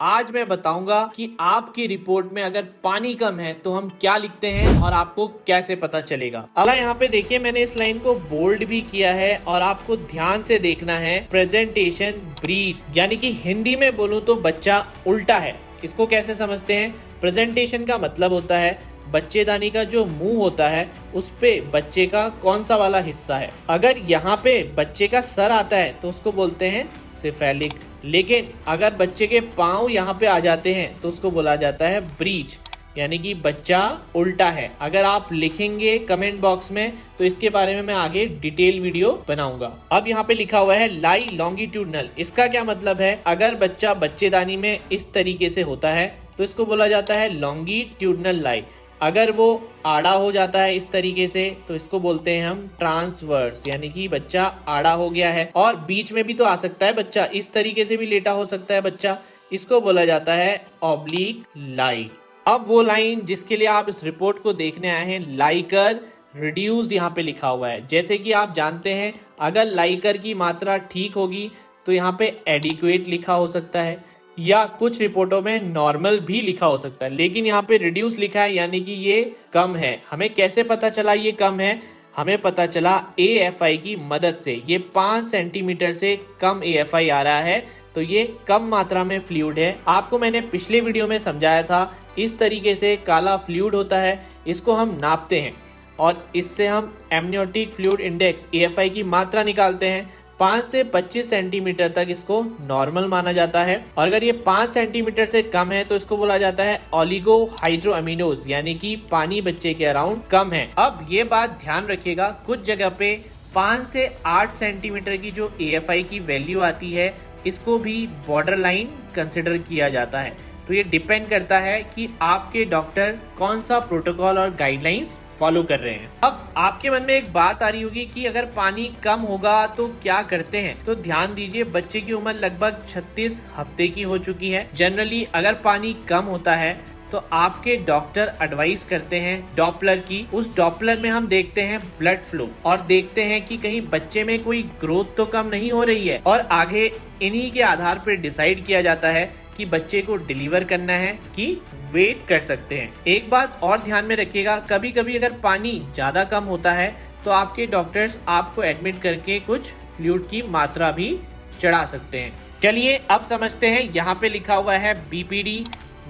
आज मैं बताऊंगा कि आपकी रिपोर्ट में अगर पानी कम है तो हम क्या लिखते हैं और आपको कैसे पता चलेगा। अगला यहाँ पे देखिए, मैंने इस लाइन को बोल्ड भी किया है और आपको ध्यान से देखना है। प्रेजेंटेशन ब्रीड, यानी कि हिंदी में बोलूं तो बच्चा उल्टा है। इसको कैसे समझते हैं? प्रेजेंटेशन का मतलब होता है बच्चेदानी का जो मुंह होता है उस पे बच्चे का कौन सा वाला हिस्सा है। अगर यहाँ पे बच्चे का सर आता है तो उसको बोलते हैं सिफेलिक, लेकिन अगर बच्चे के पांव यहाँ पे आ जाते हैं तो उसको बोला जाता है ब्रीच, यानी कि बच्चा उल्टा है। अगर आप लिखेंगे कमेंट बॉक्स में तो इसके बारे में मैं आगे डिटेल वीडियो बनाऊंगा। अब यहाँ पे लिखा हुआ है लाई लॉन्गिट्यूडनल। इसका क्या मतलब है? अगर बच्चा बच्चेदानी में इस तरीके से होता है तो इसको बोला जाता है लॉन्गिट्यूडनल लाई। अगर वो आड़ा हो जाता है इस तरीके से तो इसको बोलते हैं हम ट्रांसवर्स, यानी कि बच्चा आड़ा हो गया है। और बीच में भी तो आ सकता है बच्चा, इस तरीके से भी लेटा हो सकता है बच्चा, इसको बोला जाता है ऑब्लिक लाई। अब वो लाइन जिसके लिए आप इस रिपोर्ट को देखने आए हैं, लाइकर रिड्यूस्ड यहाँ पे लिखा हुआ है। जैसे कि आप जानते हैं अगर लाइकर की मात्रा ठीक होगी तो यहाँ पे एडिक्वेट लिखा हो सकता है या कुछ रिपोर्टों में नॉर्मल भी लिखा हो सकता है, लेकिन यहाँ पे रिड्यूस लिखा है, यानी कि ये कम है। हमें कैसे पता चला ये कम है? हमें पता चला AFI की मदद से। ये 5 सेंटीमीटर से कम AFI आ रहा है तो ये कम मात्रा में फ्लूइड है। आपको मैंने पिछले वीडियो में समझाया था इस तरीके से काला फ्लूइड होता है, इसको हम नापते हैं और इससे हम एमनियोटिक फ्लूइड इंडेक्स AFI की मात्रा निकालते हैं। 5 से 25 सेंटीमीटर तक इसको नॉर्मल माना जाता है और अगर ये 5 सेंटीमीटर से कम है तो इसको बोला जाता है ओलिगो हाइड्रोअमीनोज, यानी कि पानी बच्चे के अराउंड कम है। अब ये बात ध्यान रखिएगा, कुछ जगह पे 5 से 8 सेंटीमीटर की जो AFI की वैल्यू आती है इसको भी बॉर्डर लाइन कंसिडर किया जाता है। तो ये डिपेंड करता है कि आपके डॉक्टर कौन सा प्रोटोकॉल और गाइडलाइंस फॉलो कर रहे हैं। अब आपके मन में एक बात आ रही होगी कि अगर पानी कम होगा तो क्या करते हैं? तो ध्यान दीजिए, बच्चे की उम्र लगभग 36 हफ्ते की हो चुकी है। जनरली अगर पानी कम होता है तो आपके डॉक्टर एडवाइस करते हैं डॉपलर की। उस डॉपलर में हम देखते हैं ब्लड फ्लो और देखते हैं कि कहीं बच्चे में कोई ग्रोथ तो कम नहीं हो रही है, और आगे इन्हीं के आधार पर डिसाइड किया जाता है कि बच्चे को डिलीवर करना है कि वेट कर सकते हैं। एक बात और ध्यान में रखिएगा, कभी कभी अगर पानी ज्यादा कम होता है तो आपके डॉक्टर्स आपको एडमिट करके कुछ फ्लूइड की मात्रा भी चढ़ा सकते हैं। चलिए अब समझते हैं। यहाँ पे लिखा हुआ है BPD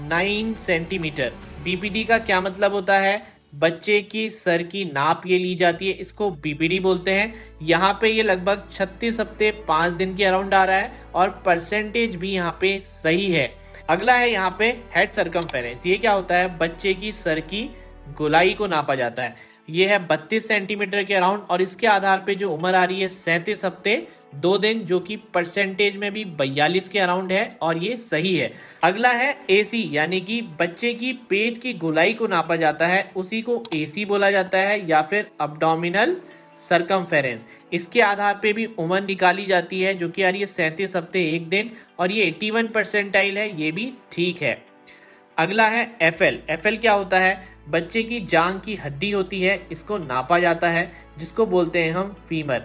9 सेंटीमीटर। BPD का क्या मतलब होता है? बच्चे की सर की नाप ये ली जाती है, इसको BPD बोलते हैं। यहाँ पे ये लगभग 36 हफ्ते 5 दिन के अराउंड आ रहा है और परसेंटेज भी यहाँ पे सही है। अगला है यहाँ पे हेड सरकमफेरेंस। ये क्या होता है? बच्चे की सर की गोलाई को नापा जाता है। ये है 32 सेंटीमीटर के अराउंड और इसके आधार पे जो उम्र आ रही है 37 हफ्ते 2 दिन, जो कि परसेंटेज में भी 42 के अराउंड है और ये सही है। अगला है AC, यानी कि बच्चे की पेट की गोलाई को नापा जाता है, उसी को AC बोला जाता है या फिर अब्डोमिनल सरकमफेरेंस। इसके आधार पे भी उम्र निकाली जाती है, जो कि आ रही है 37 हफ्ते 1 दिन और ये 81 परसेंटाइल है, ये भी ठीक है। अगला है FL क्या होता है? बच्चे की जांघ की हड्डी होती है, इसको नापा जाता है, जिसको बोलते हैं हम फीमर।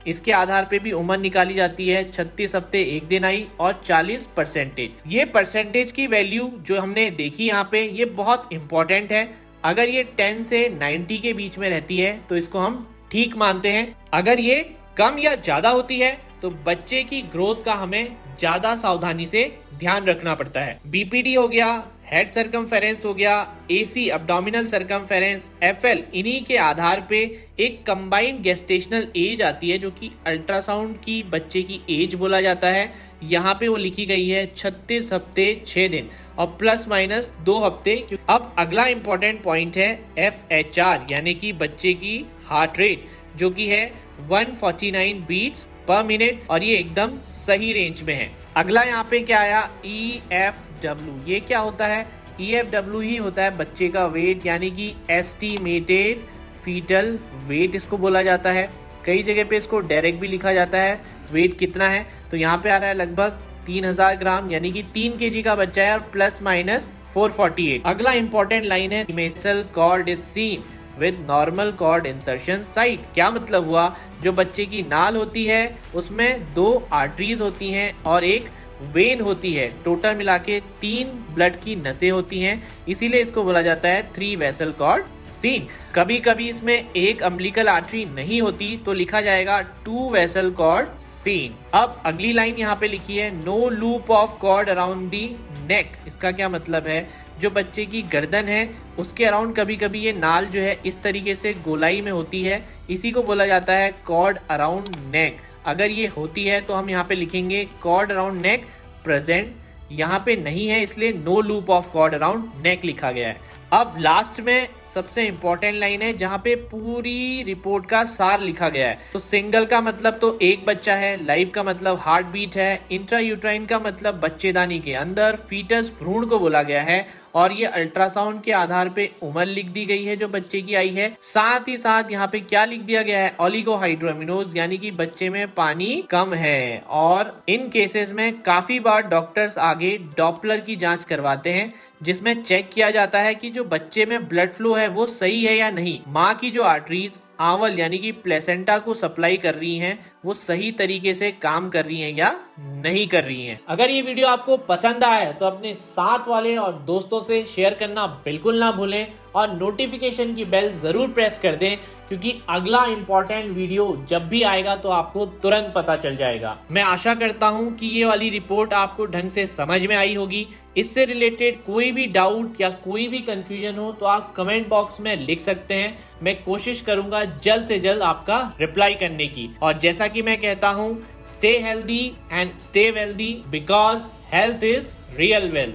इसके आधार पे भी उम्र निकाली जाती है, 36 हफ्ते 1 दिन आई और 40 परसेंटेज। ये परसेंटेज की वैल्यू जो हमने देखी यहाँ पे, ये बहुत इंपॉर्टेंट है। अगर ये 10 से 90 के बीच में रहती है तो इसको हम ठीक मानते हैं। अगर ये कम या ज्यादा होती है तो बच्चे की ग्रोथ का हमें ज्यादा सावधानी से ध्यान रखना पड़ता है। BPD हो गया, हेड सरकमफेरेंस हो गया, AC अब्डोमिनल सरकमफेरेंस, FL, इन्हीं के आधार पे एक कंबाइंड गेस्टेशनल एज आती है, जो कि अल्ट्रासाउंड की बच्चे की एज बोला जाता है। यहाँ पे वो लिखी गई है 36 हफ्ते 6 दिन और प्लस माइनस 2 हफ्ते। अब अगला इंपॉर्टेंट पॉइंट है FHR, यानी कि बच्चे की हार्ट रेट, जो कि है 149 बीट्स पर मिनट और ये एकदम सही रेंज में है। अगला यहाँ पे क्या आया? EFW। ये क्या होता है? EFW ही होता है बच्चे का वेट, यानी कि एस्टिमेटेड फीटल वेट इसको बोला जाता है। कई जगह पे इसको डायरेक्ट भी लिखा जाता है वेट कितना है, तो यहाँ पे आ रहा है लगभग 3000 ग्राम, यानी कि 3 kg का बच्चा है और प्लस माइनस 448। अगला इंपॉर्टेंट लाइन है mesial cord is seen with normal cord insertion site. क्या मतलब हुआ? जो बच्चे की नाल होती है उसमें 2 आर्टरीज होती हैं और एक वेन होती है, टोटल मिला के 3 ब्लड की नसें होती हैं, इसीलिए इसको बोला जाता है 3 वेसल कॉर्ड सीन। कभी कभी इसमें एक अम्बिलिकल आर्टरी नहीं होती तो लिखा जाएगा 2 वेसल कॉर्ड सीन। अब अगली लाइन यहाँ पे लिखी है no loop of cord around the neck. इसका क्या मतलब है, जो बच्चे की गर्दन है उसके अराउंड कभी कभी ये नाल जो है इस तरीके से गोलाई में होती है, इसी को बोला जाता है कॉर्ड अराउंड नेक। अगर ये होती है तो हम यहाँ पे लिखेंगे कॉर्ड अराउंड नेक प्रेजेंट, यहाँ पे नहीं है इसलिए no loop of cord around neck लिखा गया है। अब लास्ट में सबसे इंपॉर्टेंट लाइन है जहां पे पूरी रिपोर्ट का सार लिखा गया है। तो सिंगल का मतलब तो एक बच्चा है, लाइव का मतलब हार्ट बीट है, इंट्रा यूट्राइन का मतलब बच्चेदानी के अंदर, फीटस भ्रूण को बोला गया है, और ये अल्ट्रासाउंड के आधार पे उम्र लिख दी गई है जो बच्चे की आई है। साथ ही साथ यहाँ पे क्या लिख दिया गया है, ओलिगोहाइड्रोमिनोज, यानी कि बच्चे में पानी कम है। और इन केसेस में काफी बार डॉक्टर्स आगे डॉपलर की जांच करवाते हैं जिसमें चेक किया जाता है कि जो बच्चे में ब्लड फ्लो है वो सही है या नहीं, माँ की जो आर्टरीज आंवल यानी कि प्लेसेंटा को सप्लाई कर रही हैं वो सही तरीके से काम कर रही हैं या नहीं कर रही हैं। अगर ये वीडियो आपको पसंद आया है तो अपने साथ वाले और दोस्तों से शेयर करना बिल्कुल ना भूलें और नोटिफिकेशन की बेल जरूर प्रेस कर दें, क्योंकि अगला इंपॉर्टेंट वीडियो जब भी आएगा तो आपको तुरंत पता चल जाएगा। मैं आशा करता हूं कि ये वाली रिपोर्ट आपको ढंग से समझ में आई होगी। इससे रिलेटेड कोई भी डाउट या कोई भी कंफ्यूजन हो तो आप कमेंट बॉक्स में लिख सकते हैं, मैं कोशिश करूंगा जल्द से जल्द आपका रिप्लाई करने की। और जैसा कि मैं कहता हूं, stay healthy and stay wealthy because health is real wealth.